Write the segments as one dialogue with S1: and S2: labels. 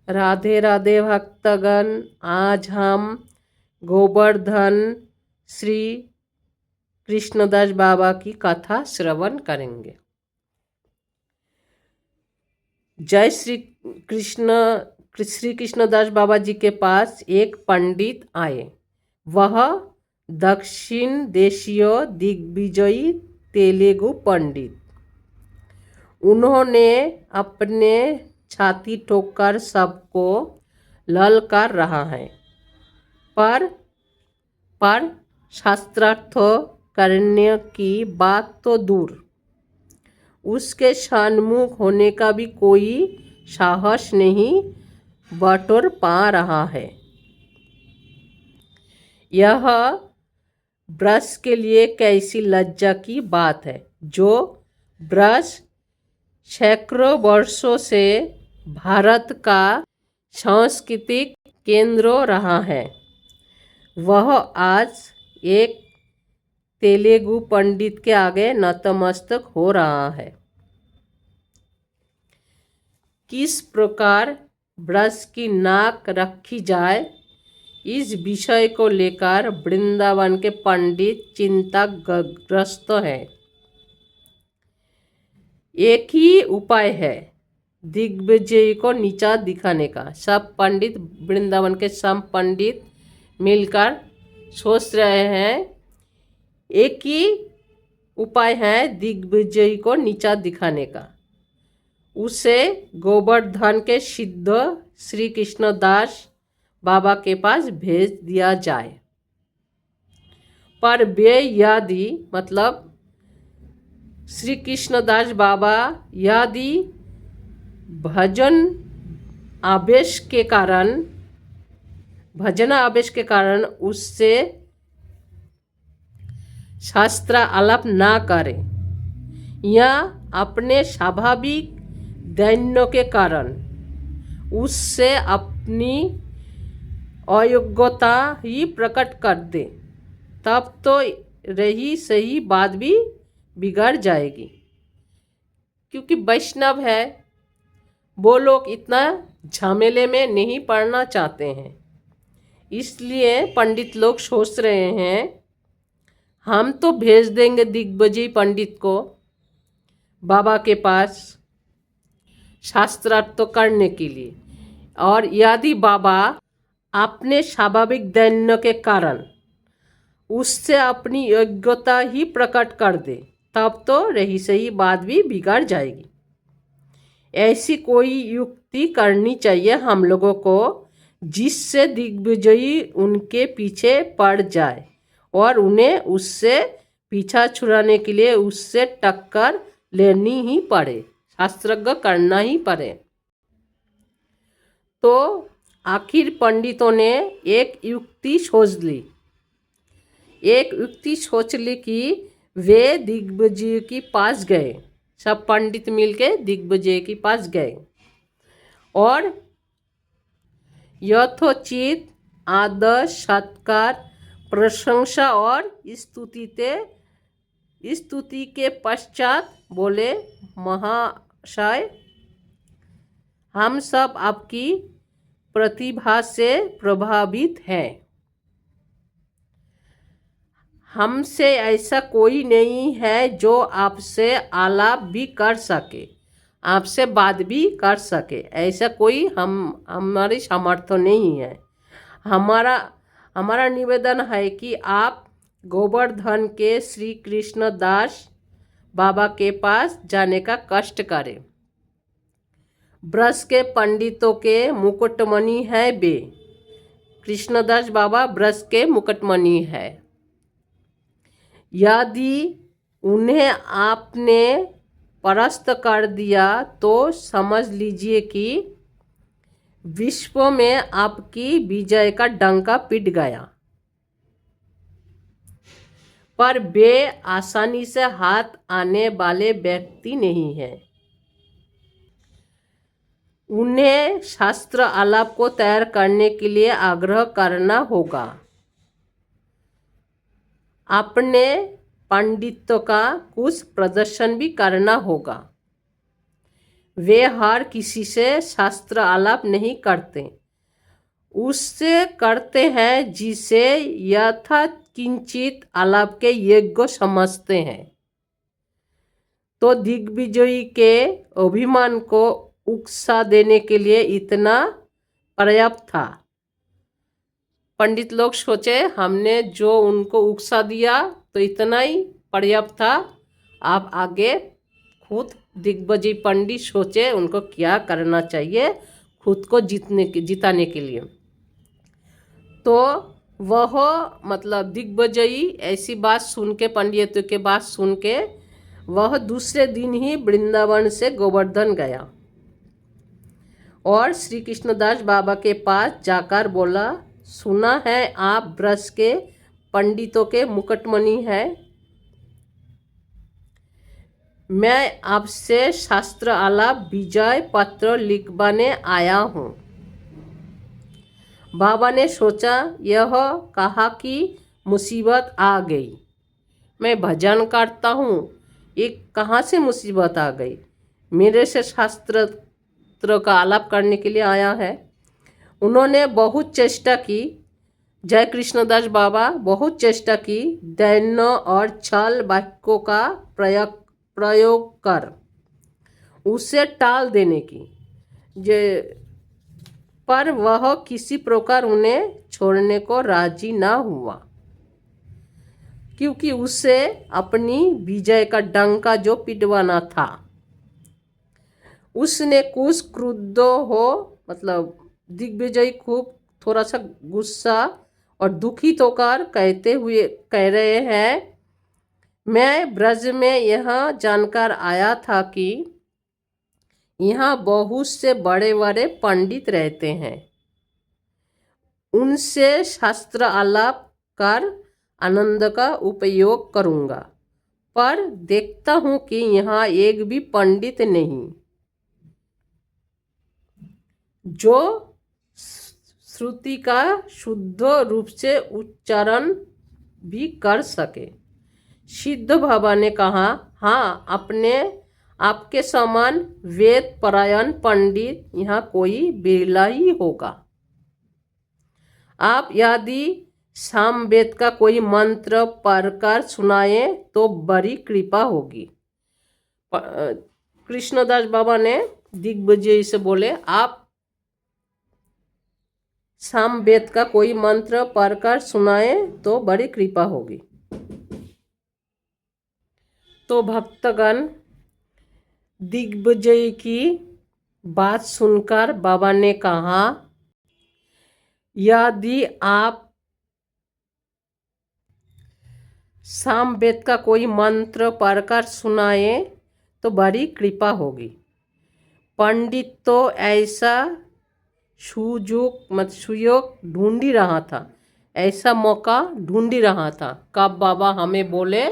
S1: राधे राधे भक्तगण। आज हम गोवर्धन श्री कृष्णदास बाबा की कथा श्रवण करेंगे। जय श्री कृष्णदास बाबा जी के पास एक पंडित आए। वह दक्षिण देशीय दिग्विजयी तेलुगु पंडित। उन्होंने अपने छाती ठोककर सबको ललकार रहा है, पर शास्त्रार्थ करने की बात तो दूर, उसके सन्मुख होने का भी कोई साहस नहीं बटोर पा रहा है। यह ब्रज के लिए कैसी लज्जा की बात है। जो ब्रज सैकड़ों वर्षों से भारत का सांस्कृतिक केंद्र रहा है, वह आज एक तेलुगु पंडित के आगे नतमस्तक हो रहा है। किस प्रकार ब्रज की नाक रखी जाए, इस विषय को लेकर वृंदावन के पंडित चिंताग्रस्त है। एक ही उपाय है, दिग्विजय को नीचा दिखाने का। सब पंडित, वृंदावन के सब पंडित मिलकर सोच रहे हैं, एक ही उपाय है दिग्विजय को नीचा दिखाने का। उसे गोवर्धन के सिद्ध श्री कृष्णदास बाबा के पास भेज दिया जाए। पर वे यदि मतलब श्री कृष्णदास बाबा यदि भजन आवेश के कारण उससे शास्त्र आलाप ना करें, या अपने स्वाभाविक दैन्य के कारण उससे अपनी अयोग्यता ही प्रकट कर दे, तब तो रही सही बात भी बिगड़ जाएगी। क्योंकि वैष्णव है, वो लोग इतना झमेले में नहीं पड़ना चाहते हैं। इसलिए पंडित लोग सोच रहे हैं, हम तो भेज देंगे दिग्विजय पंडित को बाबा के पास शास्त्रार्थ करने के लिए, और यदि बाबा अपने स्वाभाविक दैन्य के कारण उससे अपनी योग्यता ही प्रकट कर दे, तब तो रही सही बात भी बिगड़ जाएगी। ऐसी कोई युक्ति करनी चाहिए हम लोगों को, जिससे दिग्विजयी उनके पीछे पड़ जाए और उन्हें उससे पीछा छुड़ाने के लिए उससे टक्कर लेनी ही पड़े, शास्त्रज्ञ करना ही पड़े। तो आखिर पंडितों ने एक युक्ति सोच ली कि वे दिग्विजय के पास गए। सब पंडित मिलके दिग्विजय के पास गए और यथोचित आदर सत्कार, प्रशंसा और स्तुति के पश्चात बोले, महाशय, हम सब आपकी प्रतिभा से प्रभावित हैं। हमसे ऐसा कोई नहीं है जो आपसे आलाप भी कर सके, आपसे बात भी कर सके। ऐसा कोई हमारी सामर्थ्य नहीं है। हमारा निवेदन है कि आप गोवर्धन के श्री कृष्णदास बाबा के पास जाने का कष्ट करें। ब्रज के पंडितों के मुकुटमणि है वे। कृष्णदास बाबा ब्रज के मुकुटमणि है। यदि उन्हें आपने परास्त कर दिया तो समझ लीजिए कि विश्व में आपकी विजय का डंका पिट गया। पर वे आसानी से हाथ आने वाले व्यक्ति नहीं हैं। उन्हें शास्त्र आलाप को तैयार करने के लिए आग्रह करना होगा। अपने पंडित्व का कुछ प्रदर्शन भी करना होगा। वे हर किसी से शास्त्र आलाप नहीं करते, उससे करते हैं जिसे यथा किंचित आलाप के योग्य समझते हैं। तो दिग्विजयी के अभिमान को उकसा देने के लिए इतना पर्याप्त था। पंडित लोग सोचे हमने जो उनको उकसा दिया तो इतना ही पर्याप्त था, आप आगे खुद दिग्विजय पंडित सोचे उनको क्या करना चाहिए खुद को जिताने के लिए। तो वह मतलब दिग्विजयी ऐसी बात सुन के, पंडितों के बात सुन के, वह दूसरे दिन ही वृंदावन से गोवर्धन गया और श्री कृष्णदास बाबा के पास जाकर बोला, सुना है आप ब्रज के पंडितों के मुकुटमणि हैं, मैं आपसे शास्त्र आलाप विजय पत्र लिखवाने आया हूँ। बाबा ने सोचा, यह कहा कि मुसीबत आ गई, मैं भजन करता हूँ, ये कहाँ से मुसीबत आ गई, मेरे से शास्त्र का आलाप करने के लिए आया है। उन्होंने बहुत चेष्टा की, जय कृष्णदास बाबा बहुत चेष्टा की दैन्य और छल वाक्यों का प्रयोग कर उसे टाल देने की, पर वह किसी प्रकार उन्हें छोड़ने को राजी न हुआ, क्योंकि उसे अपनी विजय का डंका जो पिटवाना था। उसने कुछ क्रुद्ध हो, मतलब दिग्विजय खूब थोड़ा सा गुस्सा और दुखित होकर कह रहे हैं, मैं ब्रज में यह जानकर आया था कि यहाँ बहुत से बड़े बड़े पंडित रहते हैं, उनसे शास्त्र आलाप कर आनंद का उपयोग करूँगा, पर देखता हूँ कि यहाँ एक भी पंडित नहीं जो श्रुति का शुद्ध रूप से उच्चारण भी कर सके। सिद्ध बाबा ने कहा, हाँ, आपके समान वेद परायण पंडित यहाँ कोई बिरला ही होगा। आप यदि सामवेद का कोई मंत्र पढ़कर सुनाए तो बड़ी कृपा होगी। कृष्णदास बाबा ने दिग्विजय से बोले, आप सामवेद का कोई मंत्र पढ़कर सुनाए तो बड़ी कृपा होगी। तो भक्तगण, दिग्विजय की बात सुनकर बाबा ने कहा, यदि आप सामवेद का कोई मंत्र पढ़कर सुनाए तो बड़ी कृपा होगी। पंडित तो ऐसा सुयोग ढूंढ ही रहा था, ऐसा मौका ढूंढ ही रहा था कब बाबा हमें बोले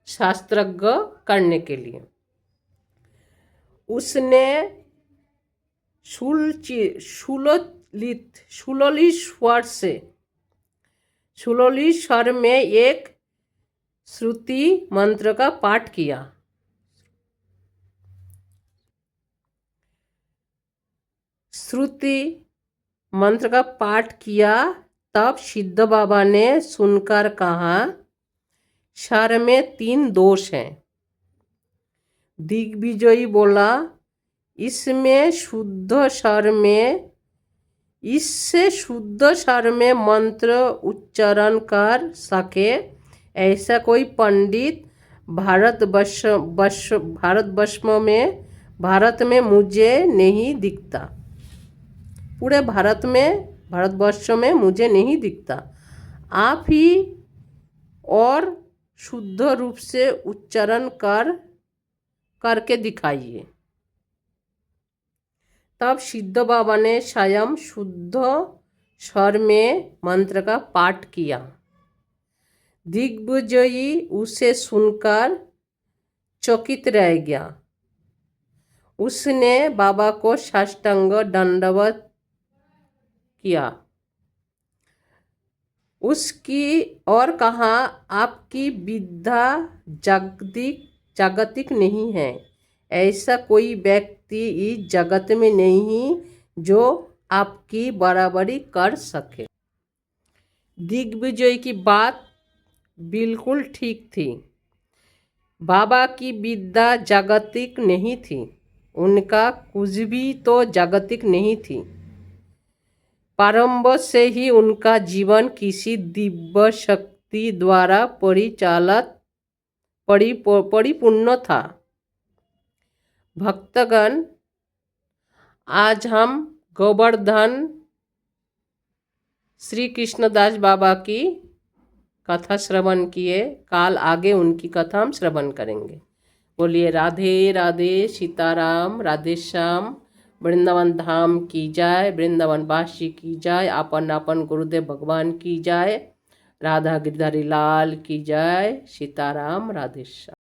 S1: शास्त्रज्ञ करने के लिए। उसने सुललित स्वर में एक श्रुति मंत्र का पाठ किया। श्रुति मंत्र का पाठ किया, तब सिद्ध बाबा ने सुनकर कहा, स्वर में 3 दोष हैं। दिग्विजयी बोला, इससे शुद्ध स्वर में मंत्र उच्चारण कर सके ऐसा कोई पंडित भारत में मुझे नहीं दिखता, पूरे भारतवर्ष में मुझे नहीं दिखता। आप ही और शुद्ध रूप से उच्चारण करके दिखाइए। तब सिद्ध बाबा ने स्वयं शुद्ध स्वर में मंत्र का पाठ किया। दिग्विजयी उसे सुनकर चकित रह गया। उसने बाबा को साष्टांग दंडवत किया, उसकी और कहा, आपकी विद्या जागतिक नहीं है, ऐसा कोई व्यक्ति इस जगत में नहीं जो आपकी बराबरी कर सके। दिग्विजय की बात बिल्कुल ठीक थी। बाबा की विद्या जागतिक नहीं थी, उनका कुछ भी तो जागतिक नहीं थी। प्रारंभ से ही उनका जीवन किसी दिव्य शक्ति द्वारा परिपूर्ण था। भक्तगण, आज हम गोवर्धन श्री कृष्णदास बाबा की कथा श्रवण किए, काल आगे उनकी कथा हम श्रवण करेंगे। बोलिए राधे राधे, सीताराम, राधे श्याम। वृंदावन धाम की जाय, वृंदावन वासी की जाय, अपन अपन गुरुदेव भगवान की जाय, राधा गिरधारी लाल की जाय, सीताराम, राधे श्याम।